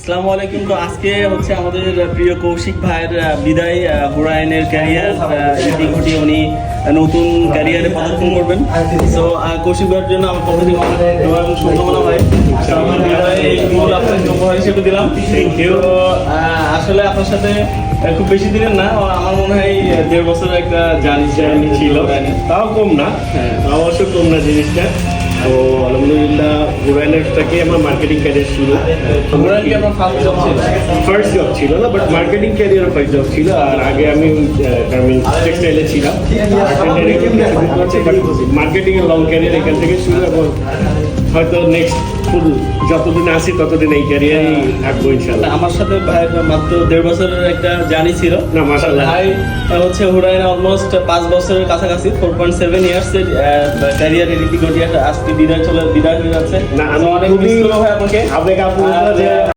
আসসালামু আলাইকুম। তো আজকে হচ্ছে আমাদের প্রিয় কৌশিক ভাইয়ের বিদায়। হুরায়নের ক্যারিয়ার ইতি ঘটিয়ে উনি নতুন ক্যারিয়ারে পদার্পণ করবেন। সো কৌশিক ভাইয়ের জন্য আমার পক্ষ থেকে অনেক শুভকামনা ভাই। আমার বিদায় ফুল আপনাকে উপহার হিসেবে দিলাম। Thank you. আসলে আপনার সাথে খুব বেশি দিনের না, আমার মনে হয় 1.5 বছরের একটা জার্নি ছিল। তাও কম না, অবশ্য কম না জিনিসটা। তো আলহামদুলিল্লাহ হুরায়নের থেকে আমার মার্কেটিং ক্যারিয়ার শুরু। হুরায়ন কি আপনার ফার্স্ট জব ছিল? ফার্স্ট জব ছিল না, but marketing career first job ছিল। আর আগে আমি গার্মেন্টস টেক্সটাইলে ছিলাম, মার্কেটিং এর লং ক্যারিয়ার এখান থেকে শুরু। এবং হয়তো নেক্সট ফুল যতদিন আসি ততদিন এই ক্যারিয়ারই থাকবো ইনশাল্লাহ। আমার সাথে ভাই মাত্র 1.5 বছরের একটা জার্নি ছিল না, মাশাআল্লাহ। ভাই হচ্ছে হুরায়ন অলমোস্ট 5 বছরের কাছাকাছি 4.7 ইয়ার্স এর ক্যারিয়ারের ইতি ঘটিয়ে আজকে বিদায় হয়ে যাচ্ছে। না, আমি অনেক খুবই মিস করবো ভাই আপনাকে। আবেগ আপ্লুত যে